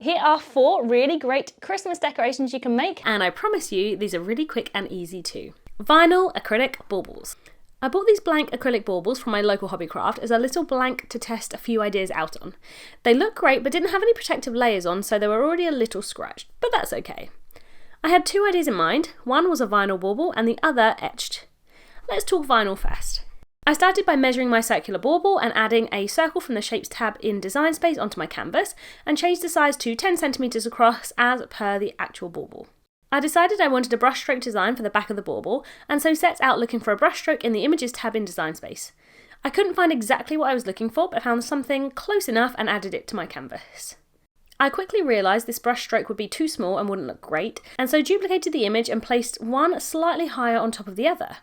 Here are 4 really great Christmas decorations you can make, and I promise you these are really quick and easy too. Vinyl acrylic baubles. I bought these blank acrylic baubles from my local hobby craft as a little blank to test a few ideas out on. They look great but didn't have any protective layers on, so they were already a little scratched, but that's okay. I had 2 ideas in mind. One was a vinyl bauble and the other etched. Let's talk vinyl first. I started by measuring my circular bauble and adding a circle from the Shapes tab in Design Space onto my canvas and changed the size to 10 cm across as per the actual bauble. I decided I wanted a brushstroke design for the back of the bauble and so set out looking for a brushstroke in the Images tab in Design Space. I couldn't find exactly what I was looking for but found something close enough and added it to my canvas. I quickly realised this brushstroke would be too small and wouldn't look great, and so duplicated the image and placed one slightly higher on top of the other.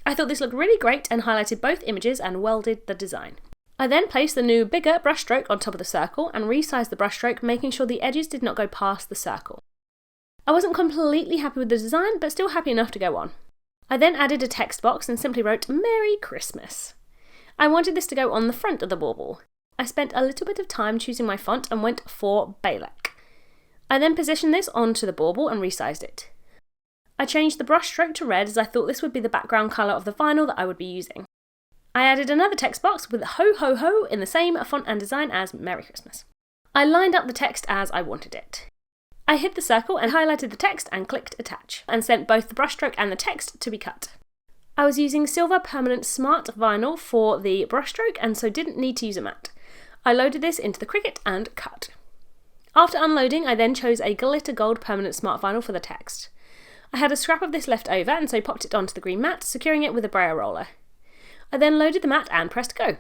I thought this looked really great and highlighted both images and welded the design. I then placed the new bigger brushstroke on top of the circle and resized the brushstroke, making sure the edges did not go past the circle. I wasn't completely happy with the design, but still happy enough to go on. I then added a text box and simply wrote Merry Christmas. I wanted this to go on the front of the bauble. I spent a little bit of time choosing my font and went for Baylek. I then positioned this onto the bauble and resized it. I changed the brushstroke to red as I thought this would be the background colour of the vinyl that I would be using. I added another text box with Ho Ho Ho in the same font and design as Merry Christmas. I lined up the text as I wanted it. I hid the circle and highlighted the text and clicked attach, and sent both the brushstroke and the text to be cut. I was using Silver Permanent Smart Vinyl for the brushstroke and so didn't need to use a matte. I loaded this into the Cricut and cut. After unloading, I then chose a Glitter Gold Permanent Smart Vinyl for the text. I had a scrap of this left over and so popped it onto the green mat, securing it with a brayer roller. I then loaded the mat and pressed go.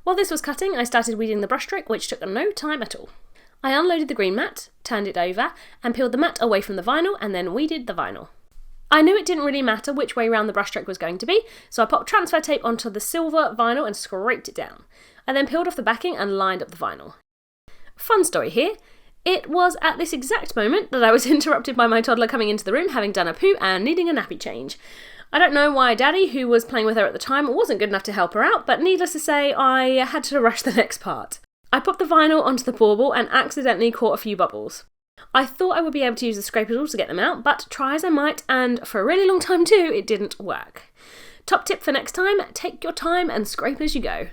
While this was cutting, I started weeding the brushstroke, which took no time at all. I unloaded the green mat, turned it over, and peeled the mat away from the vinyl and then weeded the vinyl. I knew it didn't really matter which way round the brushstroke was going to be, so I popped transfer tape onto the silver vinyl and scraped it down. I then peeled off the backing and lined up the vinyl. Fun story here. It was at this exact moment that I was interrupted by my toddler coming into the room having done a poo and needing a nappy change. I don't know why Daddy, who was playing with her at the time, wasn't good enough to help her out, but needless to say, I had to rush the next part. I popped the vinyl onto the bauble and accidentally caught a few bubbles. I thought I would be able to use the scraper tool to get them out, but try as I might, and for a really long time too, it didn't work. Top tip for next time, take your time and scrape as you go.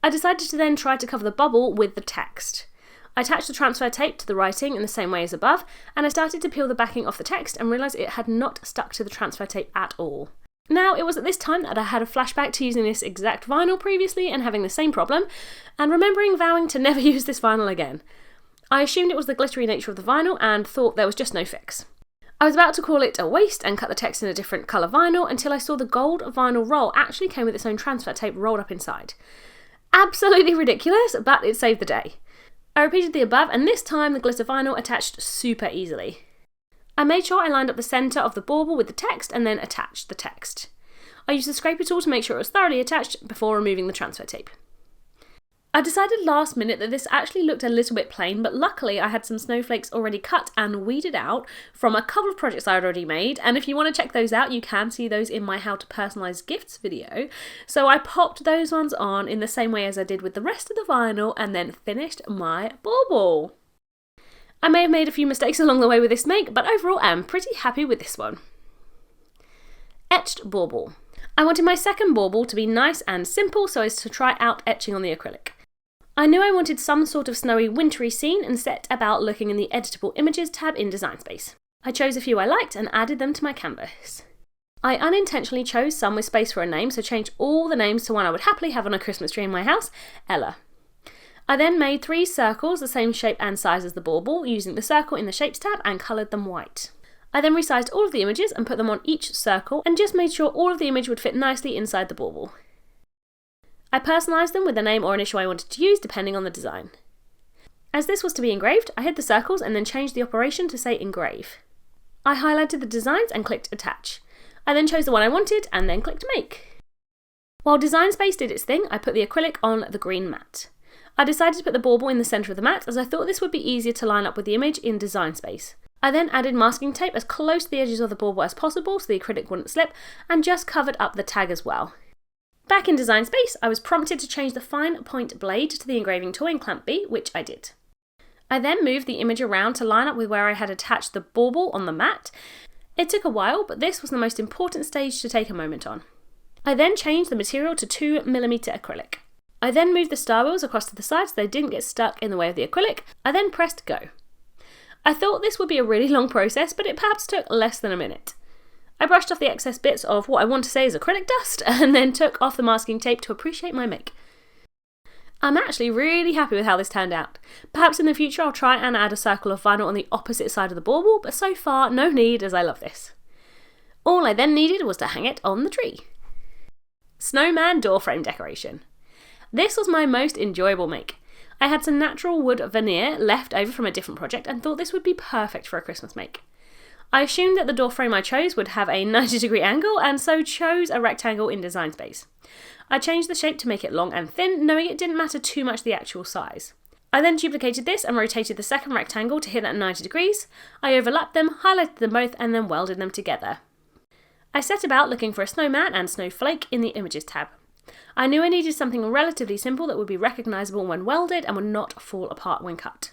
I decided to then try to cover the bubble with the text. I attached the transfer tape to the writing in the same way as above, and I started to peel the backing off the text and realised it had not stuck to the transfer tape at all. Now, it was at this time that I had a flashback to using this exact vinyl previously and having the same problem, and remembering vowing to never use this vinyl again. I assumed it was the glittery nature of the vinyl and thought there was just no fix. I was about to call it a waste and cut the text in a different colour vinyl until I saw the gold vinyl roll actually came with its own transfer tape rolled up inside. Absolutely ridiculous, but it saved the day. I repeated the above, and this time the glitter vinyl attached super easily. I made sure I lined up the centre of the bauble with the text and then attached the text. I used the scraper tool to make sure it was thoroughly attached before removing the transfer tape. I decided last minute that this actually looked a little bit plain, but luckily I had some snowflakes already cut and weeded out from a couple of projects I had already made, and if you want to check those out, you can see those in my How to Personalise Gifts video. So I popped those ones on in the same way as I did with the rest of the vinyl and then finished my bauble. I may have made a few mistakes along the way with this make, but overall I'm pretty happy with this one. Etched bauble. I wanted my second bauble to be nice and simple so as to try out etching on the acrylic. I knew I wanted some sort of snowy wintry scene and set about looking in the Editable Images tab in Design Space. I chose a few I liked and added them to my canvas. I unintentionally chose some with space for a name, so changed all the names to one I would happily have on a Christmas tree in my house, Ella. I then made 3 circles the same shape and size as the bauble, using the circle in the Shapes tab and coloured them white. I then resized all of the images and put them on each circle and just made sure all of the image would fit nicely inside the bauble. I personalised them with the name or initial I wanted to use depending on the design. As this was to be engraved, I hid the circles and then changed the operation to say engrave. I highlighted the designs and clicked attach. I then chose the one I wanted and then clicked make. While Design Space did its thing, I put the acrylic on the green mat. I decided to put the bauble in the centre of the mat as I thought this would be easier to line up with the image in Design Space. I then added masking tape as close to the edges of the bauble as possible so the acrylic wouldn't slip, and just covered up the tag as well. Back in Design Space, I was prompted to change the fine point blade to the engraving toy in Clamp B, which I did. I then moved the image around to line up with where I had attached the bauble on the mat. It took a while, but this was the most important stage to take a moment on. I then changed the material to 2mm acrylic. I then moved the star wheels across to the side so they didn't get stuck in the way of the acrylic. I then pressed go. I thought this would be a really long process, but it perhaps took less than a minute. I brushed off the excess bits of what I want to say is acrylic dust, and then took off the masking tape to appreciate my make. I'm actually really happy with how this turned out. Perhaps in the future I'll try and add a circle of vinyl on the opposite side of the bauble, but so far no need as I love this. All I then needed was to hang it on the tree. Snowman door frame decoration. This was my most enjoyable make. I had some natural wood veneer left over from a different project and thought this would be perfect for a Christmas make. I assumed that the door frame I chose would have a 90-degree angle and so chose a rectangle in design space. I changed the shape to make it long and thin, knowing it didn't matter too much the actual size. I then duplicated this and rotated the second rectangle to hit at 90 degrees. I overlapped them, highlighted them both and then welded them together. I set about looking for a snowman and snowflake in the Images tab. I knew I needed something relatively simple that would be recognisable when welded and would not fall apart when cut.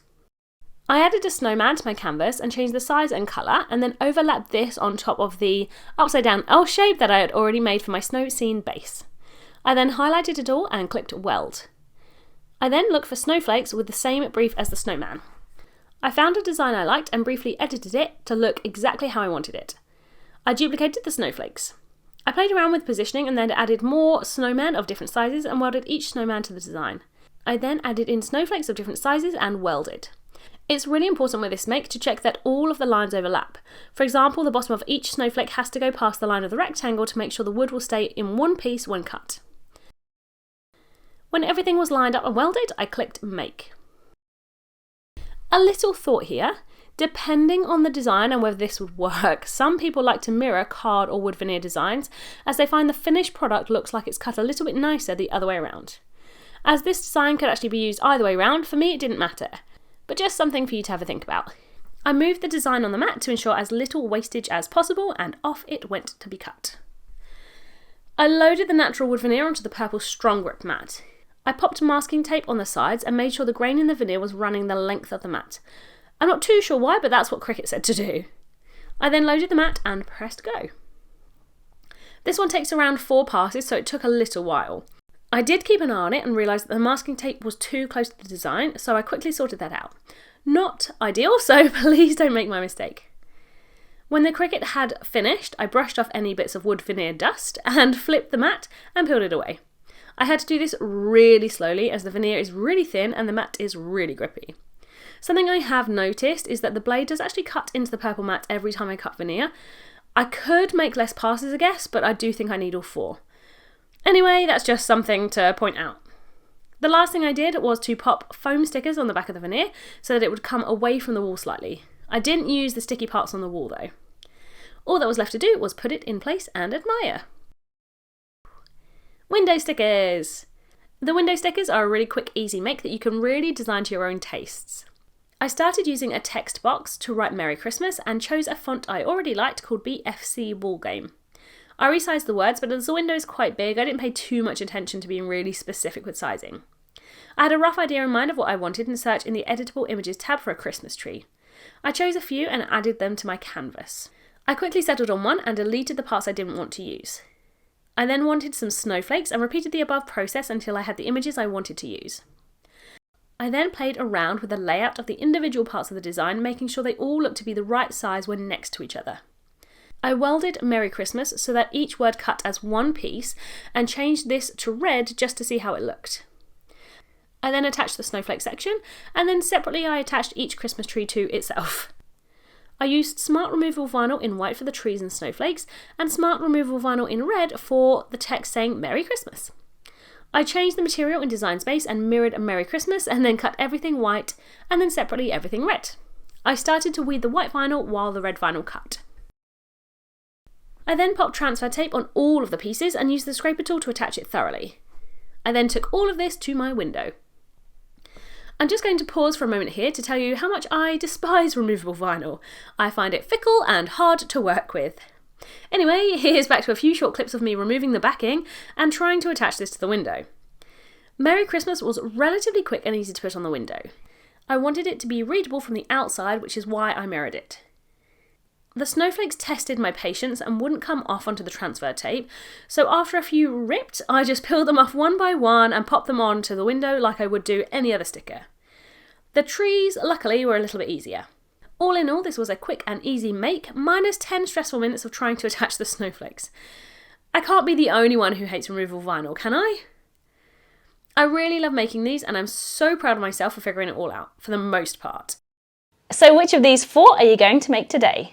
I added a snowman to my canvas and changed the size and colour, and then overlapped this on top of the upside down L shape that I had already made for my snow scene base. I then highlighted it all and clicked weld. I then looked for snowflakes with the same brief as the snowman. I found a design I liked and briefly edited it to look exactly how I wanted it. I duplicated the snowflakes. I played around with positioning and then added more snowmen of different sizes and welded each snowman to the design. I then added in snowflakes of different sizes and welded. It's really important with this make to check that all of the lines overlap. For example, the bottom of each snowflake has to go past the line of the rectangle to make sure the wood will stay in one piece when cut. When everything was lined up and welded, I clicked Make. A little thought here. Depending on the design and whether this would work, some people like to mirror card or wood veneer designs as they find the finished product looks like it's cut a little bit nicer the other way around. As this design could actually be used either way around, for me it didn't matter, but just something for you to have a think about. I moved the design on the mat to ensure as little wastage as possible and off it went to be cut. I loaded the natural wood veneer onto the purple strong grip mat. I popped masking tape on the sides and made sure the grain in the veneer was running the length of the mat. I'm not too sure why, but that's what Cricut said to do. I then loaded the mat and pressed go. This one takes around 4 passes, so it took a little while. I did keep an eye on it and realised that the masking tape was too close to the design, so I quickly sorted that out. Not ideal, so please don't make my mistake. When the Cricut had finished, I brushed off any bits of wood veneer dust and flipped the mat and peeled it away. I had to do this really slowly as the veneer is really thin and the mat is really grippy. Something I have noticed is that the blade does actually cut into the purple mat every time I cut veneer. I could make less passes, I guess, but I do think I need all 4. Anyway, that's just something to point out. The last thing I did was to pop foam stickers on the back of the veneer so that it would come away from the wall slightly. I didn't use the sticky parts on the wall though. All that was left to do was put it in place and admire. Window stickers! The window stickers are a really quick, easy make that you can really design to your own tastes. I started using a text box to write Merry Christmas and chose a font I already liked called BFC Ballgame. I resized the words, but as the window is quite big, I didn't pay too much attention to being really specific with sizing. I had a rough idea in mind of what I wanted and searched in the Editable Images tab for a Christmas tree. I chose a few and added them to my canvas. I quickly settled on one and deleted the parts I didn't want to use. I then wanted some snowflakes and repeated the above process until I had the images I wanted to use. I then played around with the layout of the individual parts of the design, making sure they all looked to be the right size when next to each other. I welded Merry Christmas so that each word cut as one piece and changed this to red just to see how it looked. I then attached the snowflake section and then separately I attached each Christmas tree to itself. I used Smart Removable Vinyl in white for the trees and snowflakes and Smart Removable Vinyl in red for the text saying Merry Christmas. I changed the material in Design Space and mirrored a Merry Christmas and then cut everything white and then separately everything red. I started to weed the white vinyl while the red vinyl cut. I then popped transfer tape on all of the pieces and used the scraper tool to attach it thoroughly. I then took all of this to my window. I'm just going to pause for a moment here to tell you how much I despise removable vinyl. I find it fickle and hard to work with. Anyway, here's back to a few short clips of me removing the backing and trying to attach this to the window. Merry Christmas was relatively quick and easy to put on the window. I wanted it to be readable from the outside, which is why I mirrored it. The snowflakes tested my patience and wouldn't come off onto the transfer tape, so after a few ripped, I just peeled them off one by one and popped them onto the window like I would do any other sticker. The trees, luckily, were a little bit easier. All in all, this was a quick and easy make, minus 10 stressful minutes of trying to attach the snowflakes. I can't be the only one who hates removable vinyl, can I? I really love making these, and I'm so proud of myself for figuring it all out, for the most part. So which of these 4 are you going to make today?